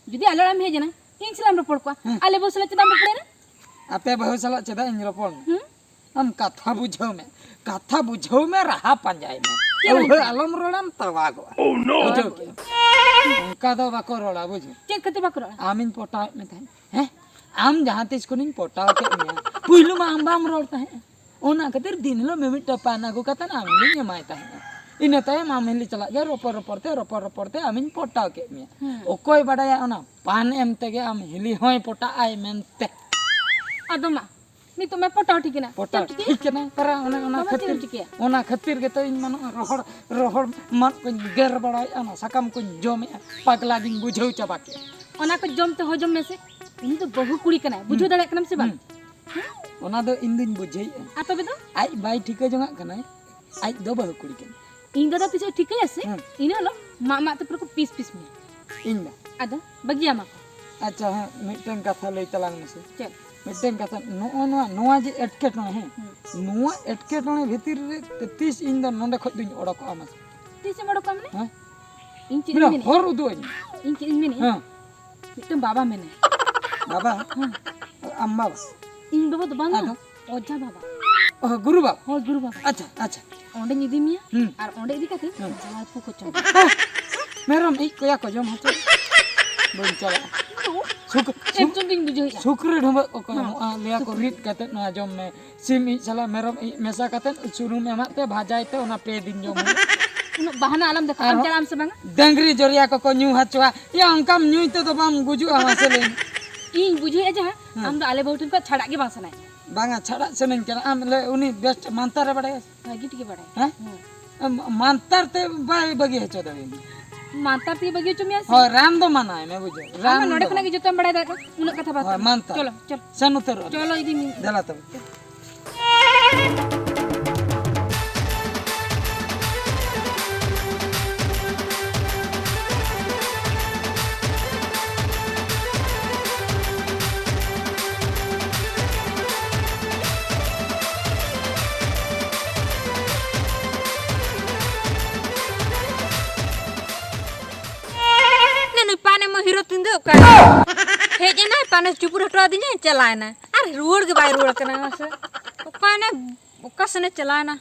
जुदी आलोराम हेजना इन सलाम रोपड़ को आले बो सला चदाम रोपड़ेना आते बहु सला चदा इन रोपड़ हम कथा बुझाओ में रहा पंजाय में ओह आलम रोड़ाम तवागो ओह नो बुझो के उनका दो बाको रोड़ा बुझो चेक कते बाको रोड़ा आमिन पोटा में था हैं आम जहां तिस को नहीं पोटा के में पुइलु मा आंबाम रोड़ता है ओना खातिर दिन लो में मिटा पाना को कता ना आमिन ये मायता है इन तायम आमिन चला गया रोपर ते आमिन पोटा के में ओकोय बडाया ओना पान एम तेगे आम हिली होय पोटा आय मेनते अदमा नी तो मैं पोटा ठीक ना पोटा ठीक ना पर ओना खातिर के तो इन मन रोहड़ मन को गेर बडाय ओना सकम को जोमे पगला दिन बुझौ चबा के ओना को जोम तो हो जोम में से इन तो बहु कुड़ी कना बुझो दड़े कनम से बा ओना दो इन दिन बुझै आ तबे तो आई बाई ठीक जंगा कना आई दो बहु कुड़ी के इन दादा पीछे ठीक है ऐसे इन लो मामा तो पर को पीस में इन आदा बगिया मा अच्छा हां मिटन कथा लई तलांग में से चल मिटन कथा नोआ जे एटकेटोने है नोआ एटकेटोने भीतर रे 30 इन द नोंडे खoj दुñ ओडको आमा 30 ओडको आमने हां इन चिन में हर उदो इन चिन में हां मिटन बाबा मैंने बाबा हां अम्मा इन बाबा तो बांगा ओजा बाबा ओह गुरु बाबा हो गुरु बाबा अच्छा अच्छा ओंडे निदी मिया और ओंडे इदी कते जला फु को चम मेरम ई कोया को जम हतो बोल चला शुक्र ढुंबा को लिया को रीत कते ना जम में सिम ई चला मेरम ई मेसा कते सुनु में माते भाजायते ओना पे दिन जम उन बहाना आलम देखा हम चलाम से बांगा डंगरी जोरिया को न्यू हचवा या अंकम न्यू तो बाम गुजु आवा से ले इन बुझे जे हम तो आले बहुटन को छड़ा के बासना बांगा छड़ा सेन चला आम ले उनी बेस्ट मानतार बड़े गिट के बड़े हैं मानतार ते बाय बगी हेचो दे मानतार ते बगी चुमिया हो राम दो माना है मैं बुझो राम नोडे खना के जतम बड़े दाका उन कथा बात मानतार चलो चल सन उतर चलो इदी देला तब हीरो तिंदे का हे जे ना पाने चुपुर हटवा दिने चलाना अरे रोड के बाहर रोड कना से पाने कसने चलाना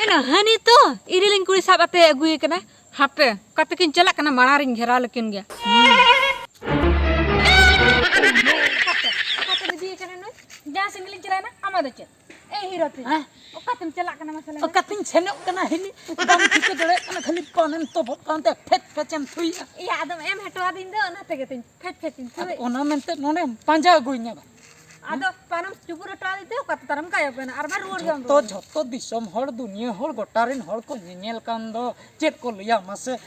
एना हनी तो इरिलिंग कुड़ी साबते अगुई कना हापे कतकिन चला कना मारारिन घेरा लेकिन गया हापे दी कना न जा सिंगलिंग चलाना आमादे चे ए हीरो ती ओकातम चला कना मसला ओकातिन छेनो कना हिली बम ठीक दड़े कना खाली पानन तो पानते फेट फेचम थुई या आदम एम हटवा दिन दे ओना तेगे तिन फेट फेटिन थुई ओना मेनते नोने पांजा गुइnya बा आदो पानम चुपुर हटवा दिते ओका तरम कायो बेना आरबा रोड गम तो झतो दिसम हर दुनिया हर गोटारिन हर को नेल कान दो चेक को लिया मसे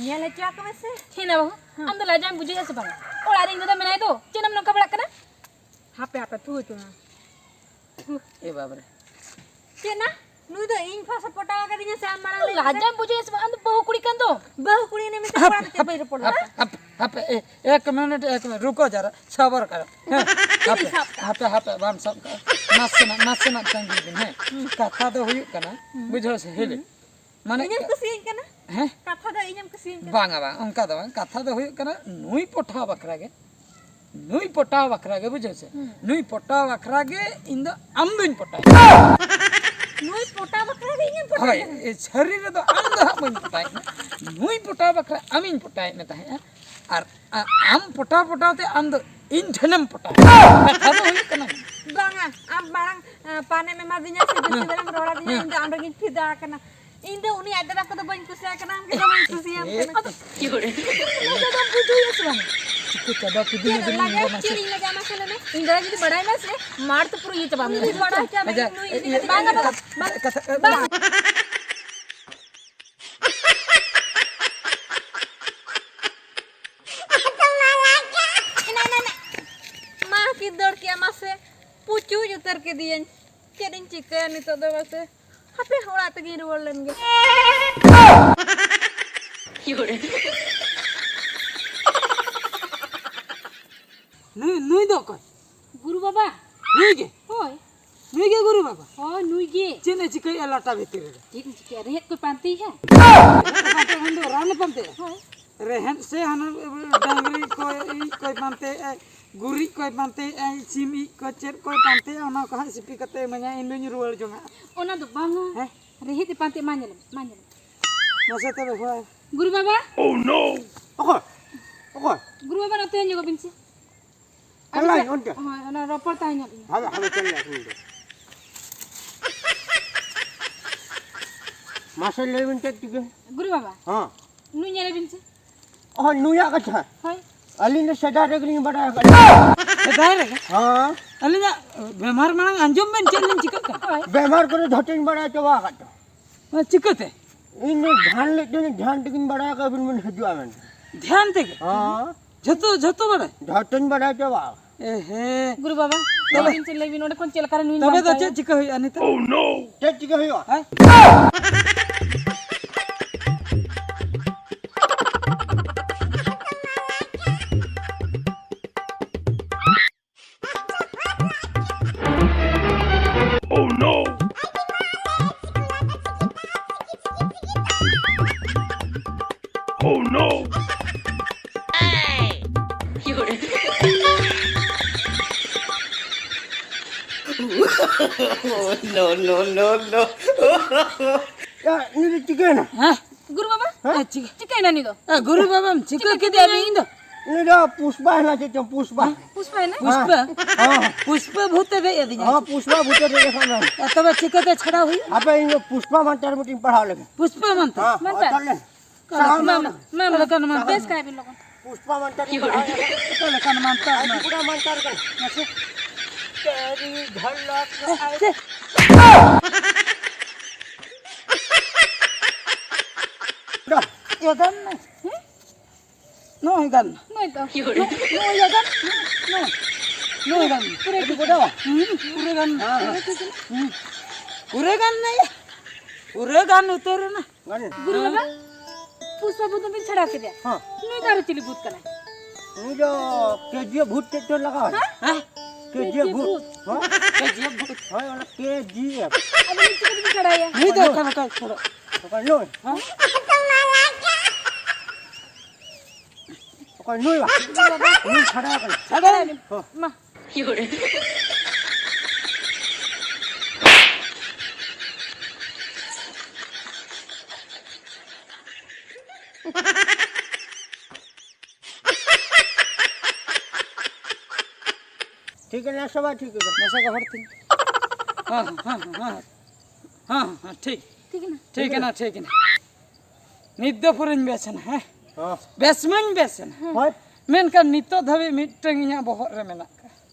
नेले चा का मसे छिना बहु अंद लाजाम बुझे से बा ओला रिंग दे मेनाय तो चिनम न कबड़ा कना हापे हापे तू तो ए बाबरे चेना नु तो इन फासा पटावा का दिने साम मारा लाजाम बुझे से अंद बहु कुड़ी कन दो बहु कुड़ी ने में पड़ा ते बैर पड़ा हप एक मिनट रुको जरा सबर करो हप बाम सब नासना तंगी दिन है कथा तो हुई कना बुझो से हेले माने इनम कुसीन कना हैं कथा दो इनम कुसीन बांगा बा उनका दो कथा तो हुई कना नुई पोठा बकरागे नुई पोटा बकरागे बुझो से नुई पोटा बकरागे इन द अमबिन पोटा नुई पोटा बकरागे इन पोटा हाय ए शरीर तो अंध बन पोटा नुई पोटा बकरा अमिन पोटा में ता है और आम पोटा पोटाते अंध इन ठनम पोटा कथा तो हुई कना बांगा अब बांग पाने में मा दिना से बेला रोड़ा दिना इन द अंडगिन फिदा कना इन द उनी आदरा को तो बन कुसिया कना हम के बन कुसिया कना क्यों तो बुझो ये सब चिक्के कदा कुदी में दिन लगा चिरी लगा मसले में इंद्रा जी बड़ा ना से मार तो पूरा ये चबा में बड़ा क्या बांगा बांगा मां की दौड़ के मसे पूछू उतर के दियन चेरिन चिके नि तो दवा से हापे होड़ा तगी रोल लेंगे নুই দো কই गुरु बाबा নুই গে होय গুরু বাবা होय नुई गे চেনে চিকাই এলাটা ভিতরে ठीक चिके रेत को पांती है পাতে হন্দ রান পাতে होय রেহেন সে হন ডাংরি কই পাতে গুরি কই পাতে সিমি কই চের কই পাতে ওনা কহ সিপি কতে মনে ইনুñ রুয়ার জঙ্গা ओना दो बांगा हैं रेत पांती मांजल নসে তবে হয় गुरु बाबा Oh no! Okoy. Okoy. गुरु बाबा नते नयो बिनसे Alay onte. होय ओना रपर ताई नयो Hala challa kunde. Masal lewin tek tige. गुरु बाबा Ha. नुई नेले बिनसे Oh nuya kacha. होय Ali ne sada regling bada ka. Direct Ha. Alina বেমার মাং আঞ্জম বেন চেন চিকাকা होय Bemar kore dhotin bada chawa ka. চিকাতে In dhyan le den dhyan tikin bada ka bin min hajua men. ধ্যান থেকে Ha. যত বড় Dhotin bada chawa. এ হে गुरु बाबा बिनसे लेबिन ओने कोन चेल करे नुई তবে তো চিকা হই Anita Oh no! Tek tige hoyo. হ্যাঁ Oh no! Oh no! Ya ni tige na. হ্যাঁ गुरु बाबा চিকা चिके ना नी दो গুরু বাবা চিকা কে দেবি ইন্দো Ni da pushpa na che pushpa. Pushpa है ना পুষ্প Ha. পুষ্প ভূত বে এদিন Ha pushpa bhute de sana. তবে চিকাতে ছাড়া হই Apa in pushpa mantar mutin padha lege. পুষ্প মন্ত Ha. Mantar. Challe. मैं लगन मन बेस काय बिन लोगन Pushpa mantar. Challe কান মন্ত pura mantar kan. Teri dhalak. Da. এগান না নো এগান नहीं तो নো এগান নো এগান Pura di goda. পুরে গান পুরে গান নাই পুরে গান উতরে না Gane. गुरु बाबा पुष्पा भूत बिन छड़ा के दे Ha. नहीं दारू चिली भूत कना Ni jo KG bhut te laga. হ্যাঁ KG bhut. Ha. কেজিএফ ভূত Hai ona KGF. अब नीचे के भी चढ़ा है নি তো কান কাই ছোড়ো Okai noi. হ্যাঁ Okai noi ba. Ni chada kan. ছাড়া मां ठीक है ना सब ठीक है. নেশা কা ভর্তি হ্যাঁ হ্যাঁ হ্যাঁ হ্যাঁ হ্যাঁ ঠিক ठीक है ना ঠিক না ঠিক না নিদ্যপুরিন বেছেন হ্যাঁ Ha. বেসমেন বেছেন Hai. মেনকান নিত্য ধাবে মিট্টং ইয়া বহর রে মেনা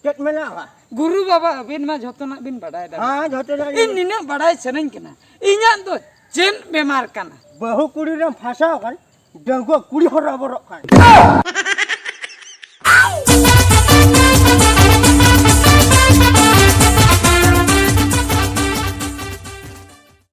Ket mena ba. গুরু বাবা বিন মা যতনা বিন বাড়াই দা Ha jote na. ᱤᱧ ᱱᱤᱱᱟᱹᱜ ᱵᱟᱲᱟᱭ ᱥᱟᱱᱟᱧ ᱠᱟᱱᱟ ᱤᱧᱟᱹᱜ ᱫᱚ ᱪᱮᱫ ᱵᱮᱢᱟᱨ ᱠᱟᱱᱟ Bahu kuri ram phasa kan. Danggo kuri hora borok kan.